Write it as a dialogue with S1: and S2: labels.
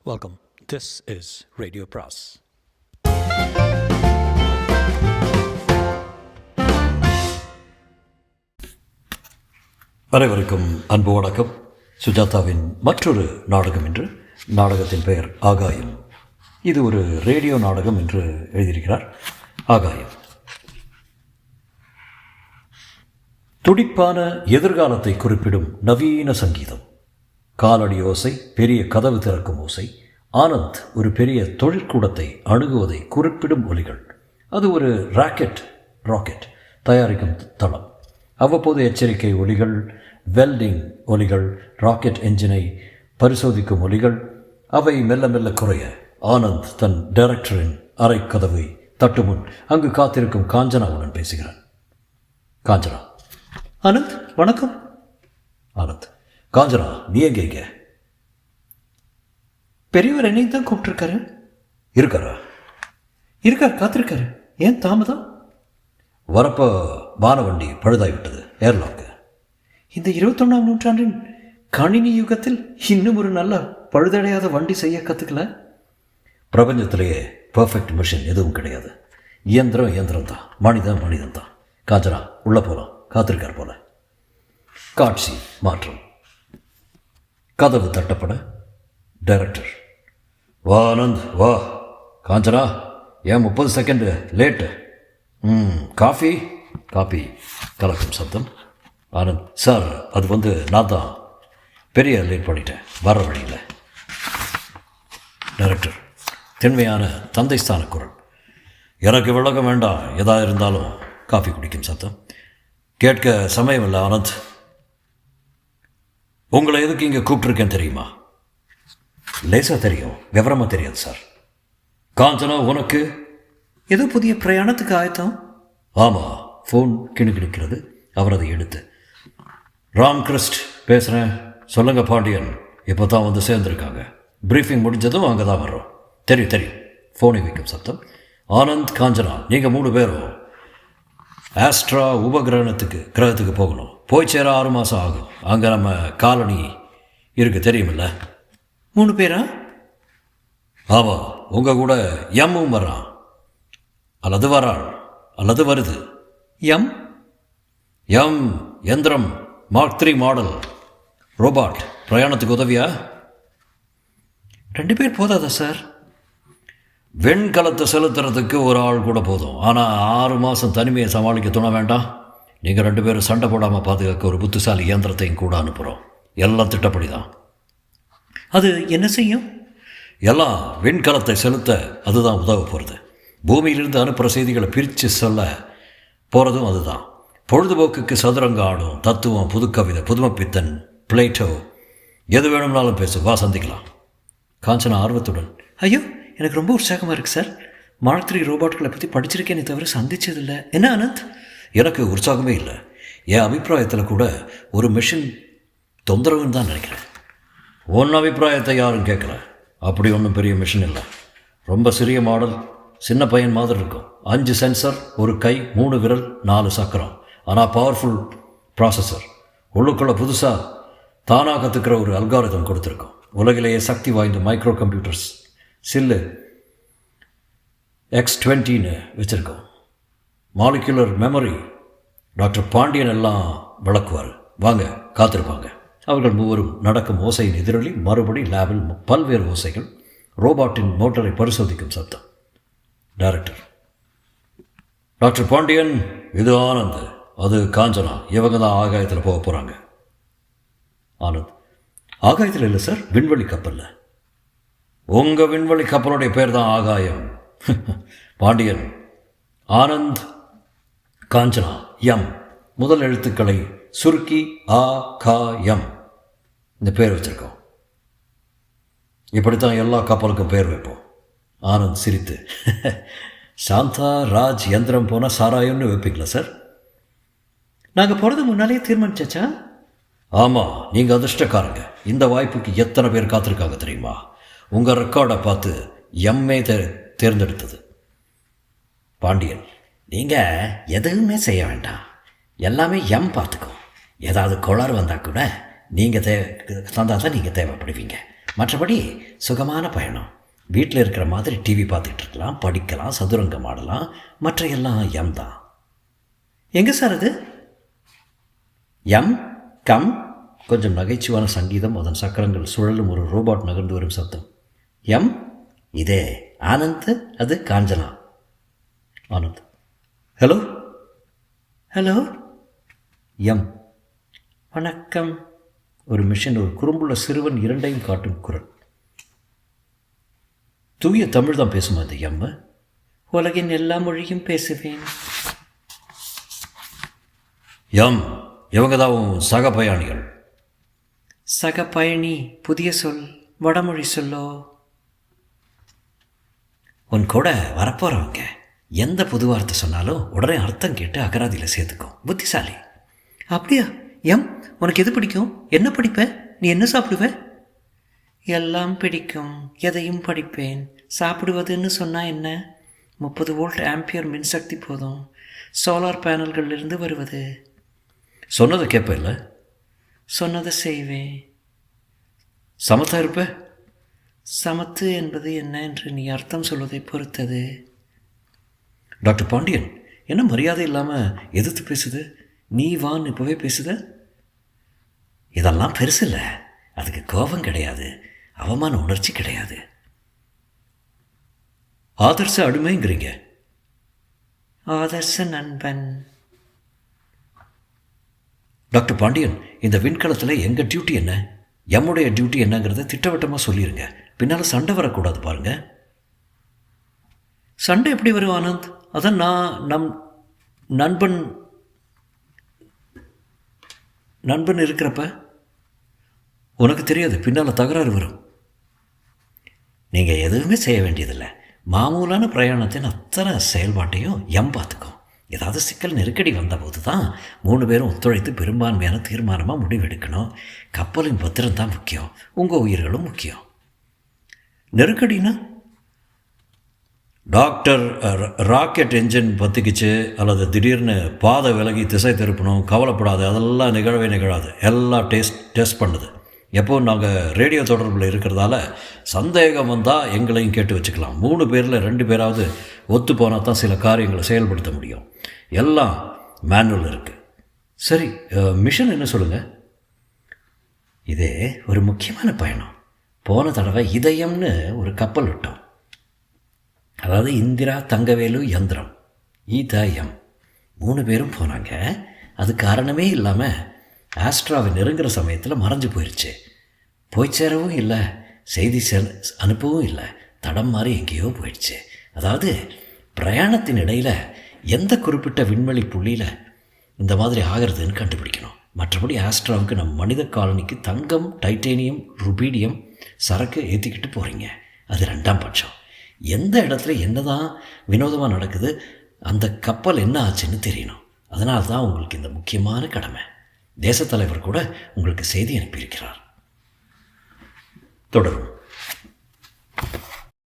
S1: Welcome. This is Radio Pras.
S2: அனைவருக்கும் அன்பு வணக்கம். சுஜாதாவின் மற்றொரு நாடகம் என்று நாடகத்தின் பெயர் ஆகாயம். இது ஒரு ரேடியோ நாடகம் என்று எழுதியிருக்கிறார். ஆகாயம் துடிப்பான எதிர்காலத்தை குறிப்பிடும் நவீன சங்கீதம். காலடி ஓசை, பெரிய கதவு திறக்கும் ஓசை, ஆனந்த் ஒரு பெரிய தொழிற்கூடத்தை அணுகுவதை குறிப்பிடும் ஒலிகள். அது ஒரு ராக்கெட் தயாரிக்கும் தளம். அவ்வப்போது எச்சரிக்கை ஒலிகள், வெல்டிங் ஒலிகள், ராக்கெட் என்ஜினை பரிசோதிக்கும் ஒலிகள். அவை மெல்ல மெல்ல குறைய ஆனந்த் தன் டைரக்டரின் அறை கதவை தட்டு முன் அங்கு காத்திருக்கும் காஞ்சனாவுடன் பேசுகிறான். காஞ்சனா: ஆனந்த் வணக்கம். ஆனந்த்: காஞ்சனா, நீ எங்கே? இங்க
S3: பெரியவர் என்னையும் தான் கூப்பிட்டுருக்காரு. இருக்கார், காத்திருக்காரு. ஏன் தாமதம்?
S2: வரப்போ வானவண்டி பழுதாகிவிட்டது, ஏர்லாக்கு.
S3: இந்த 21ஆம் நூற்றாண்டின் கணினி யுகத்தில் இன்னும் ஒரு நல்ல பழுதடையாத வண்டி செய்ய கற்றுக்கல.
S2: பிரபஞ்சத்திலேயே பர்ஃபெக்ட் மிஷின் எதுவும் கிடையாது. இயந்திரம் தான், மனிதன் தான். காஞ்சனா, உள்ளே போகலாம், காத்திருக்கார் போல. காட்சி மாற்றம். கதவு தட்டப்பட டைரக்டர்: வா ஆனந்த், வா. காஞ்சனா, ஏன் 30 செகண்டு லேட்டு? காஃபி கலக்கும் சப்தம். ஆனந்த்: சார், அது நான் தான் பெரிய லேட் பண்ணிட்டேன், வர வழியில். டைரக்டர் திண்மையான தந்தைஸ்தான குரல்: எனக்கு விளக்கம் வேண்டாம், எதா இருந்தாலும். காஃபி குடிக்கும் சத்தம். கேட்க சமயம் இல்லை ஆனந்த். உங்களை எதுக்கு இங்கே கூப்பிட்டுருக்கேன்னு தெரியுமா? லேசாக தெரியும், விவரமாக தெரியாது சார். காஞ்சனா, உனக்கு
S3: ஏதோ புதிய பிரயாணத்துக்கு ஆயத்தம்?
S2: ஆமாம். ஃபோன் கிணுக்கிணுக்கிறது. அவர் அதை எடுத்து: ராம்கிருஷ்ட் பேசுகிறேன், சொல்லுங்கள் பாண்டியன். இப்போ தான் வந்து சேர்ந்துருக்காங்க. ப்ரீஃபிங் முடிஞ்சதும் அங்கே தான் வர்றோம். தெரியும். ஃபோனை வைக்கும் சத்தம். ஆனந்த், காஞ்சனா, நீங்கள் 3 பேரும் ஆஸ்ட்ரா கிரகத்துக்கு போகணும். போய் சேர 6 மாதம் ஆகும். அங்கே நம்ம காலனி இருக்குது, தெரியுமில்ல?
S3: 3 பேரா?
S2: ஆமாம். உங்கள் கூட எம்மும் வர்றான், அல்லது வருது.
S3: எம்
S2: எந்திரம், மார்க் 3 மாடல் ரோபாட். பிரயாணத்துக்கு உதவியா?
S3: 2 பேர் போதாதா சார்?
S2: வெண்கலத்தை செலுத்துறதுக்கு ஒரு ஆள் கூட போதும். ஆனால் 6 மாதம் தனிமையை சமாளிக்க துணை வேண்டாம். நீங்கள் 2 பேரும் சண்டை போடாமல் பாதுகாக்க ஒரு புத்திசாலி இயந்திரத்தையும் கூட அனுப்புகிறோம். எல்லாம் திட்டப்படி தான்.
S3: அது என்ன செய்யும்?
S2: எல்லாம் வெண்கலத்தை செலுத்த அதுதான் உதவ போகிறது. பூமியிலிருந்து அனுப்புகிற செய்திகளை பிரித்து சொல்ல போகிறதும் அதுதான். பொழுதுபோக்குக்கு சதுரங்க ஆடும், தத்துவம், புதுக்கவிதை, புதுமைப்பித்தன், பிளேட்டோ, எது வேணும்னாலும் பேசு. வா, சந்திக்கலாம். காஞ்சனா ஆர்வத்துடன்:
S3: ஐயோ, எனக்கு ரொம்ப உற்சாகமாக இருக்குது சார். மார்க் 3 ரோபாட்களை பற்றி படிச்சிருக்கேனே தவிர சந்திச்சதில்லை. என்ன ஆனந்த்?
S2: எனக்கு உற்சாகமே இல்லை. என் அபிப்பிராயத்தில் கூட ஒரு மிஷின் தொந்தரவுன்னு தான் நினைக்கிறேன். உன் அபிப்பிராயத்தை யாரும் கேட்கல. அப்படி ஒன்றும் பெரிய மிஷின் இல்லை. ரொம்ப சிறிய மாடல், சின்ன பையன் மாதிரி இருக்கும். 5 சென்சர், ஒரு கை, 3 விரல், 4 சக்கரம். ஆனால் பவர்ஃபுல் ப்ராசஸர். உள்ளுக்குள்ளே புதுசாக தானாக கற்றுக்கிற ஒரு அல்காரிதம் கொடுத்துருக்கோம். உலகிலேயே சக்தி வாய்ந்த மைக்ரோ கம்ப்யூட்டர்ஸ் சில்லு X20 வச்சுருக்கோம். Molecular memory. டாக்டர் பாண்டியன் எல்லாம் விளக்குவார். வாங்க, காத்திருப்பாங்க. அவர்கள் 3 நடக்கும் ஓசையின் எதிரொலி மறுபடி லேபில் பல்வேறு ஓசைகள். ரோபாட்டின் மோட்டரை பரிசோதிக்கும் சத்தம். டைரக்டர்: டாக்டர் பாண்டியன், இது ஆனந்த், அது காஞ்சனா. இவங்க தான் ஆகாயத்தில் போக போகிறாங்க. ஆனந்த்: ஆகாயத்தில் இல்லை சார், விண்வெளி கப்பலில். உங்கள் விண்வெளி கப்பலுடைய பேர் தான் ஆகாயம். பாண்டியன்: ஆனந்த், காஞ்சனா, எம் முதல் எழுத்துக்களை சுருக்கி ஆகாயம் இந்த பேர் வச்சுருக்கோம். இப்படித்தான் எல்லா கப்பலுக்கும் பேர் வைப்போம். ஆனந்த் சிரித்து: சாந்தா, ராஜ், யந்திரம் போனால் சாராயம்னு வைப்பீங்களா சார்?
S3: நாங்கள் போகிறது முன்னாலேயே தீர்மானிச்சாச்சா?
S2: ஆமாம், நீங்கள் அதிர்ஷ்டக்காரங்க. இந்த வாய்ப்புக்கு எத்தனை பேர் காத்திருக்காங்க தெரியுமா? உங்கள் ரெக்கார்டை பார்த்து எம்மே தேர்ந்தெடுத்தது. பாண்டியன்: நீங்கள் எதுவுமே செய்ய வேண்டாம், எல்லாமே எம் பார்த்துக்கும். ஏதாவது கோளாறு வந்தால் கூட நீங்கள் தந்தால் தான் நீங்கள் தேவைப்படுவீங்க. மற்றபடி சுகமான பயணம். வீட்டில் இருக்கிற மாதிரி டிவி பார்த்துக்கிட்டு இருக்கலாம், படிக்கலாம், சதுரங்கம் ஆடலாம். மற்ற எல்லாம் எம் தான்.
S3: எங்கே சார் அது?
S2: M come. கொஞ்சம் நகைச்சுவான சங்கீதம், அதன் சக்கரங்கள் சுழலும் ஒரு ரோபாட் நகர்ந்து வரும் சத்தம். எம் இதே ஆனந்த், அது Kanchana. Anand hello.
S3: Hello.
S2: M
S3: வணக்கம்.
S2: ஒரு மிஷன், ஒரு குறும்புள்ள சிறுவன் இரண்டையும் காட்டும் குரல். தூய தமிழ் தான் பேசுமா இந்த எம்?
S3: உலகின் எல்லா மொழியும் பேசுவேன்.
S2: எம் இவங்க தான் உன் சக பயணிகள்.
S3: சக பயணி புதிய சொல், வடமொழி சொல்லோ.
S2: உன் கூட வரப்போகிறவங்க எந்த புது வார்த்தை சொன்னாலும் உடனே அர்த்தம் கேட்டு அகராதியில் சேர்த்துக்கும். புத்திசாலி.
S3: அப்படியா? எம், உனக்கு எது பிடிக்கும்? என்ன படிப்ப? நீ என்ன சாப்பிடுவ? எல்லாம் பிடிக்கும், எதையும் படிப்பேன். சாப்பிடுவதுன்னு சொன்னால் என்ன? 30 வோல்ட் ஆம்பியர் மின்சக்தி போதும். சோலார் பேனல்களிலிருந்து வருவது.
S2: சொன்னதை கேட்ப இல்லை?
S3: சொன்னதை செய்வேன்.
S2: சமத்தா இருப்ப?
S3: சமத்து என்பது என்ன என்று நீ அர்த்தம் சொல்வதை பொறுத்தது.
S2: டாக்டர் பாண்டியன் என்ன மரியாதை இல்லாமல் எதிர்த்து பேசுது? நீ வான்னு இப்போவே பேசுத? இதெல்லாம் பெருசு இல்லை. அதுக்கு கோபம் கிடையாது, அவமான உணர்ச்சி கிடையாது. ஆதர்ச அடிமைங்கிறீங்க.
S3: ஆதர்ச நண்பன்.
S2: டாக்டர் பாண்டியன், இந்த விண்கலத்தில் எங்கள் டியூட்டி என்ன, எம்முடைய டியூட்டி என்னங்கிறத திட்டவட்டமாக சொல்லிடுங்க. பின்னால் சண்டை வரக்கூடாது பாருங்க.
S3: சண்டை எப்படி வரும் ஆனந்த்? அதான் நம் நண்பன் இருக்கிறப்ப
S2: உனக்கு தெரியாது, பின்னால் தகராறு வரும். நீங்கள் எதுவுமே செய்ய வேண்டியதில்லை. மாமூலான பிரயாணத்தின் அத்தனை செயல்பாட்டையும் எம் பார்த்துக்கும். ஏதாவது சிக்கல் நெருக்கடி வந்தபோது தான் 3 பேரும் ஒத்துழைத்து பெரும்பான்மையான தீர்மானமாக முடிவெடுக்கணும். கப்பலின் பத்திரம் தான் முக்கியம், உங்கள் உயிர்களும் முக்கியம். நெருக்கடினா டாக்டர் ராக்கெட் என்ஜின் பற்றிக்கிச்சு அல்லது திடீர்னு பாதை விலகி திசை திருப்பணும், கவலைப்படாது, அதெல்லாம் நிகழவே நிகழாது. எல்லாம் டெஸ்ட் பண்ணுது. எப்போது நாங்கள் ரேடியோ தொடர்பில் இருக்கிறதால சந்தேகம் வந்தால் எங்களையும் கேட்டு வச்சுக்கலாம். 3 பேரில் 2 பேராவது ஒத்து போனால் தான் சில காரியங்களை செயல்படுத்த முடியும். எல்லாம் மேனுவல் இருக்குது. சரி, மிஷன் என்ன சொல்லுங்கள்? இதே ஒரு முக்கியமான பயணம். போன தடவை இதயம்னு ஒரு கப்பல் விட்டோம். அதாவது இந்திரா, தங்கவேலு, யந்திரம், இதயம் 3 பேரும் போனாங்க. அது காரணமே இல்லாமல் ஆஸ்ட்ராவை நெருங்குற சமயத்தில் மறைஞ்சு போயிடுச்சு. போய் சேரவும் இல்லை, செய்தி அனுப்பவும் இல்லை, தடம் மாறி எங்கேயோ போயிடுச்சு. அதாவது பிரயாணத்தின் இடையில் எந்த குறிப்பிட்ட விண்வெளி புள்ளியில் இந்த மாதிரி ஆகிறதுன்னு கண்டுபிடிக்கணும். மற்றபடி ஆஸ்ட்ராவுக்கு நம் மனித காலனிக்கு தங்கம், டைட்டேனியம், ருபீடியம் சரக்கு ஏற்றிக்கிட்டு போகிறீங்க. அது 2ஆம் பட்சம். எந்த இடத்துல என்ன தான் வினோதமாக நடக்குது, அந்த கப்பல் என்ன ஆச்சுன்னு தெரியணும். அதனால தான் உங்களுக்கு இந்த முக்கியமான கடமை. தேசத்தலைவர் கூட உங்களுக்கு செய்தி அனுப்பியிருக்கிறார். தொடரும்.